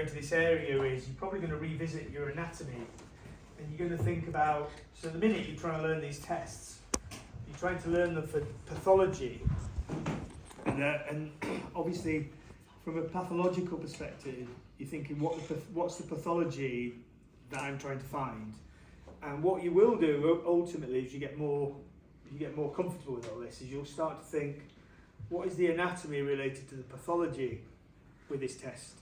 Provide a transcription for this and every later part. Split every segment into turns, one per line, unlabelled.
into this area is you're probably going to revisit your anatomy, and you're going to think about, so the minute you're trying to learn these tests, you're trying to learn them for pathology, and obviously from a pathological perspective you're thinking what's the pathology that I'm trying to find. And what you will do ultimately as you get more comfortable with all this is you'll start to think, what is the anatomy related to the pathology with this test?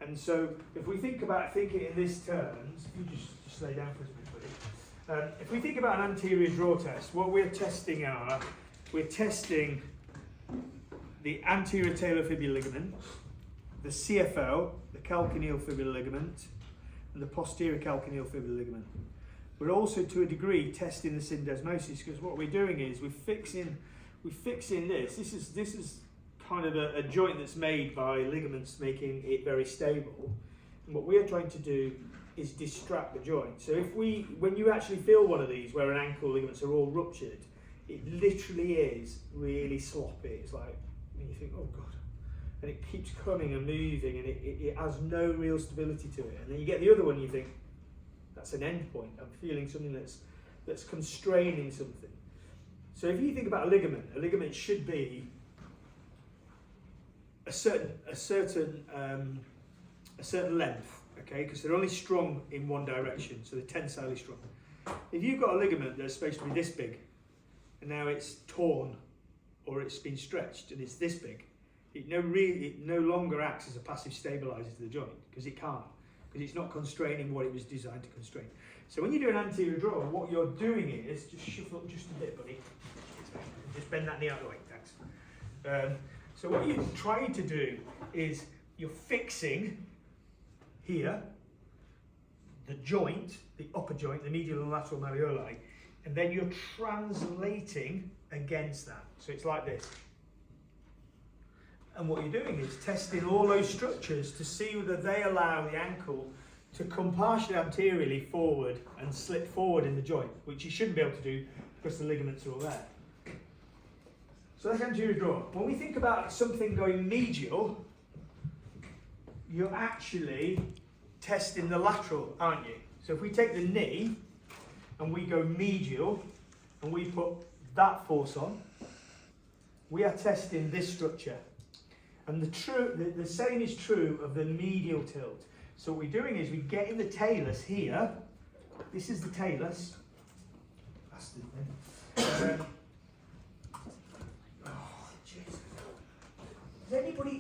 And so if we think about thinking in these terms, if you just lay down for us a minute, if we think about an anterior draw test, what we're testing the anterior talofibular ligament, the CFL, the calcaneal fibular ligament, and the posterior calcaneal fibular ligament. We're also to a degree testing the syndesmosis, because what we're doing is we're fixing this. This is kind of a joint that's made by ligaments making it very stable. And what we're trying to do is distract the joint. So when you actually feel one of these where an ankle ligaments are all ruptured, it literally is really sloppy. It's like, and you think, oh God. And it keeps coming and moving, and it has no real stability to it. And then you get the other one and you think, that's an end point. I'm feeling something that's constraining something. So if you think about a ligament should be a certain length, okay? Because they're only strong in one direction, so they're tensilely strong. If you've got a ligament that's supposed to be this big, and now it's torn or it's been stretched and it's this big, it no longer acts as a passive stabilizer to the joint, because it can't, because it's not constraining what it was designed to constrain. So when you do an anterior draw, what you're doing is just shuffle up just a bit, buddy. Just bend that knee out of the way, thanks. So what you're trying to do is you're fixing here the joint, the upper joint, the medial and lateral malleoli, and then you're translating against that. So it's like this. And what you're doing is testing all those structures to see whether they allow the ankle to come partially anteriorly forward and slip forward in the joint, which you shouldn't be able to do because the ligaments are all there. So that's anterior draw. When we think about something going medial, you're actually testing the lateral, aren't you? So if we take the knee and we go medial and we put that force on, we are testing this structure. And the same is true of the medial tilt. So what we're doing is we're getting the talus here. This is the talus. Bastard thing.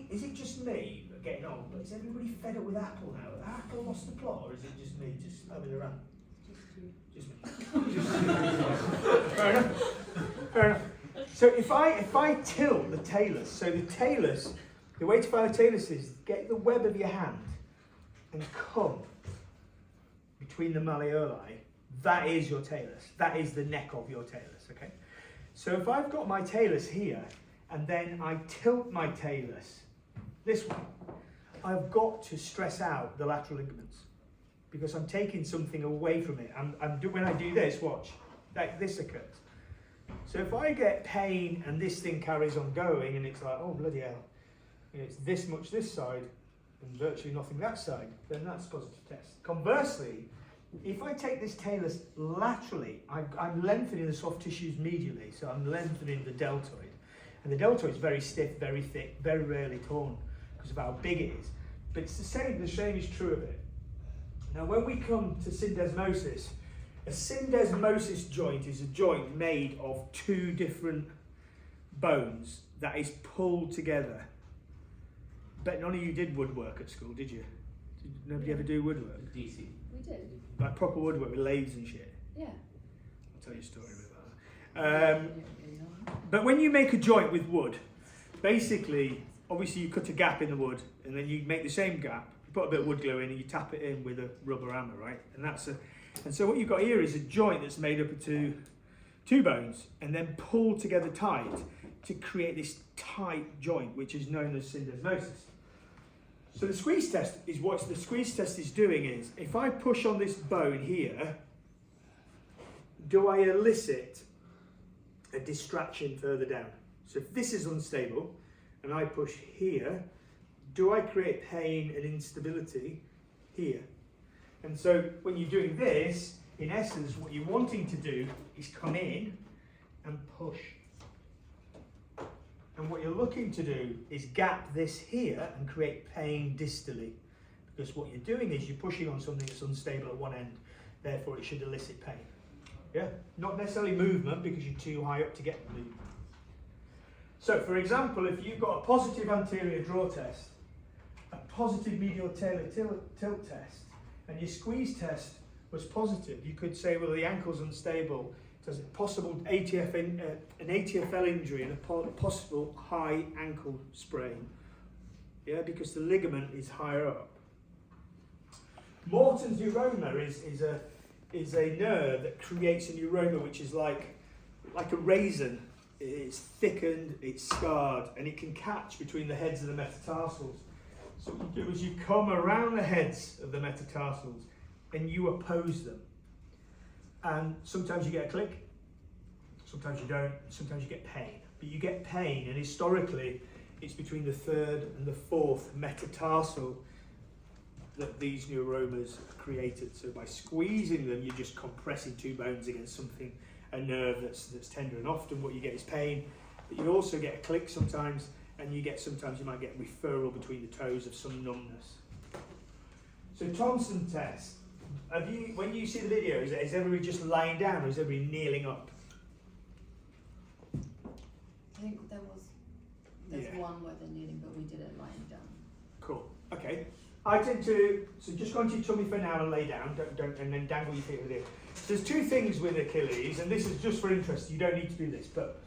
Is it just me getting on? But is everybody fed up with Apple now? Has Apple lost the plot, or is it just me just having a rant? Just me. Fair enough. Fair enough. So if I tilt the talus, so the talus, the way to find the talus is get the web of your hand and come between the malleoli. That is your talus. That is the neck of your talus. Okay. So if I've got my talus here, and then I tilt my talus this way, I've got to stress out the lateral ligaments, because I'm taking something away from it. When I do this, watch, like this occurs. So if I get pain and this thing carries on going, and it's like, oh bloody hell, it's this much this side and virtually nothing that side, then that's a positive test. Conversely, if I take this talus laterally, I'm lengthening the soft tissues medially, so I'm lengthening the deltoid. And the deltoid is very stiff, very thick, very rarely torn because of how big it is. But it's the same is true of it. Now when we come to syndesmosis, a syndesmosis joint is a joint made of two different bones that is pulled together. Bet none of you did woodwork at school, did you? Did nobody ever do woodwork?
DC.
We did.
Like proper woodwork with lathes and shit?
Yeah.
I'll tell you a story about that. But when you make a joint with wood, basically, obviously you cut a gap in the wood, and then you make the same gap, you put a bit of wood glue in, and you tap it in with a rubber hammer, right? And so what you've got here is a joint that's made up of two bones, and then pulled together tight to create this tight joint, which is known as syndesmosis. So the squeeze test is what the squeeze test is doing is, if I push on this bone here, do I elicit a distraction further down? So if this is unstable and I push here, do I create pain and instability here? And so when you're doing this, in essence, what you're wanting to do is come in and push. And what you're looking to do is gap this here and create pain distally. Because what you're doing is you're pushing on something that's unstable at one end, therefore it should elicit pain. Yeah? Not necessarily movement because you're too high up to get the movement. So for example, if you've got a positive anterior draw test, a positive medial talar tilt test, and your squeeze test was positive, you could say, well, the ankle's unstable. There's a possible an ATFL injury and a possible high ankle sprain. Yeah, because the ligament is higher up. Morton's neuroma is a nerve that creates a neuroma which is like a raisin. It's thickened, it's scarred, and it can catch between the heads of the metatarsals. So what you do is you come around the heads of the metatarsals and you oppose them. And sometimes you get a click, sometimes you don't, sometimes you get pain. But you get pain, and historically it's between the third and the fourth metatarsal that these neuromas are created. So by squeezing them, you're just compressing two bones against something, a nerve that's tender, and often what you get is pain. But you also get a click sometimes, and sometimes you might get referral between the toes of some numbness. So Thompson test. When you see the video, is everybody just lying down or is everybody kneeling up?
I think there's one where they're kneeling, but we did it lying down.
Cool. Okay. I tend to, so just go onto your tummy for now and lay down, don't, and then dangle your feet with it. So there's two things with Achilles, and this is just for interest, you don't need to do this, but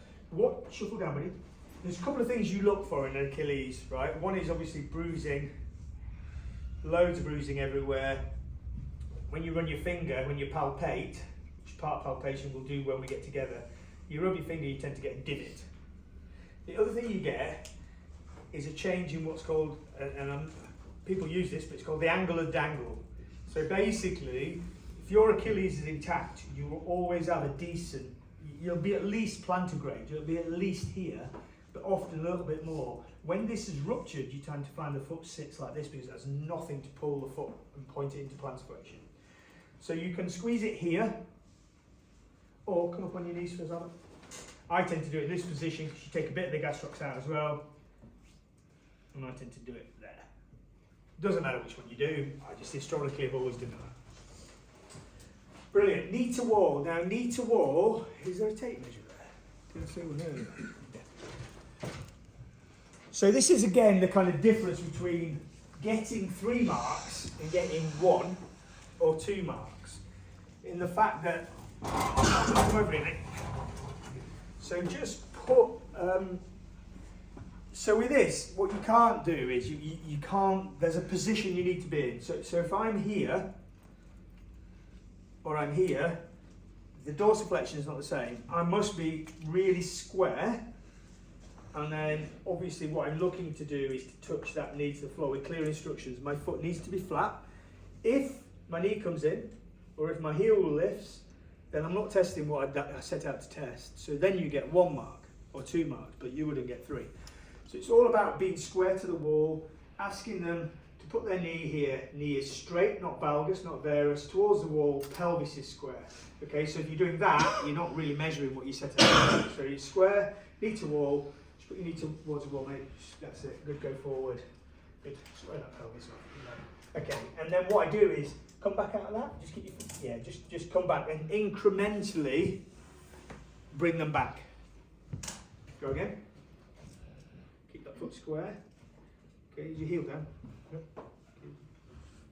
shuffle down, buddy. There's a couple of things you look for in an Achilles, right? One is obviously bruising, loads of bruising everywhere. When you run your finger, when you palpate, which part of palpation we'll do when we get together, you rub your finger, you tend to get a divot. The other thing you get is a change in what's called, people use this, but it's called the angle of dangle. So basically, if your Achilles is intact, you will always have a decent, you'll be at least plantar you'll be at least here, but often a little bit more. When this is ruptured, you tend to find the foot sits like this because there's nothing to pull the foot and point it into plantar flexion. So you can squeeze it here, or come up on your knees for example. I tend to do it in this position because you take a bit of the gastrocs out as well, and I tend to do it there. Doesn't matter which one you do, I just historically have always done that. Brilliant, knee to wall. Now knee to wall, is there a tape measure there? Did I say one earlier? Yeah. So this is again the kind of difference between getting 3 marks and getting 1 or 2 marks. In the fact that, come over in it. So just put, so with this, what you can't do is you can't, there's a position you need to be in. So if I'm here, or I'm here, the dorsiflexion is not the same. I must be really square, and then obviously what I'm looking to do is to touch that knee to the floor with clear instructions. My foot needs to be flat. If my knee comes in, or if my heel lifts, then I'm not testing what I set out to test. So then you get 1 mark or 2 marks, but you wouldn't get 3. So it's all about being square to the wall, asking them to put their knee here. Knee is straight, not valgus, not varus, towards the wall, pelvis is square. Okay, so if you're doing that, you're not really measuring what you set out. So you're square, knee to wall, just put your knee towards the wall, mate. That's it, good, go forward. Good, square that pelvis off. Okay, and then what I do is, come back out of that, just keep your foot, yeah, just come back and incrementally bring them back. Go again. Keep that foot square. Okay, is your heel down?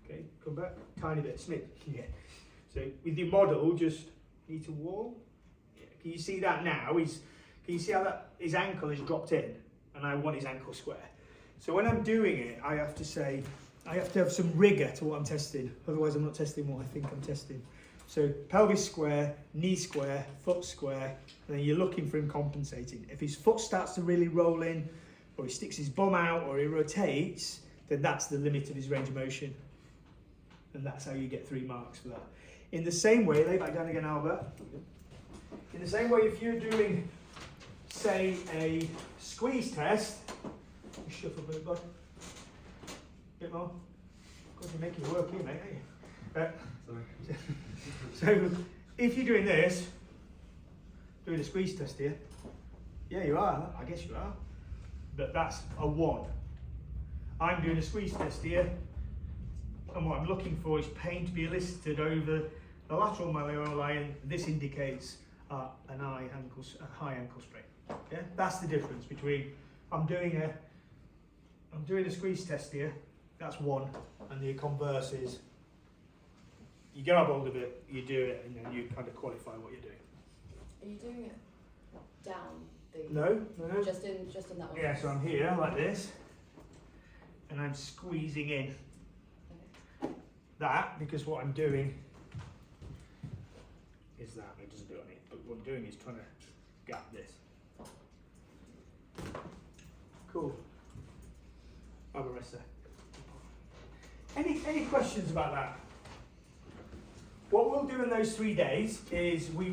Okay, come back, tiny bit, snip. Yeah. So with your model, just knee to wall. Yeah. Can you see that now? Can you see how that his ankle is dropped in, and I want his ankle square. So when I'm doing it, I have to say, I have to have some rigour to what I'm testing, otherwise I'm not testing what I think I'm testing. So pelvis square, knee square, foot square, and then you're looking for him compensating. If his foot starts to really roll in, or he sticks his bum out, or he rotates, then that's the limit of his range of motion. And that's how you get 3 marks for that. In the same way, lay back down again, Albert. In the same way, if you're doing, say, a squeeze test, shuffle a bit, bud. Bit more. Of course, you're making work here, mate, aren't you?
Sorry.
So, if you're doing this, doing a squeeze test here, yeah, you are. I guess you are. But that's a 1. I'm doing a squeeze test here, and what I'm looking for is pain to be elicited over the lateral malleoli, and this indicates a high ankle sprain. Yeah, that's the difference between I'm doing a squeeze test here. That's 1, and the converse is you grab hold of it, you do it, and then you kind of qualify what you're doing.
Are you doing it down the?
No.
Just in that one.
Yeah, so I'm here like this, and I'm squeezing in that, because what I'm doing is that, it doesn't do it on it, but what I'm doing is trying to gap this. Cool. I'll rest there. Any questions about that? What we'll do in those 3 days is we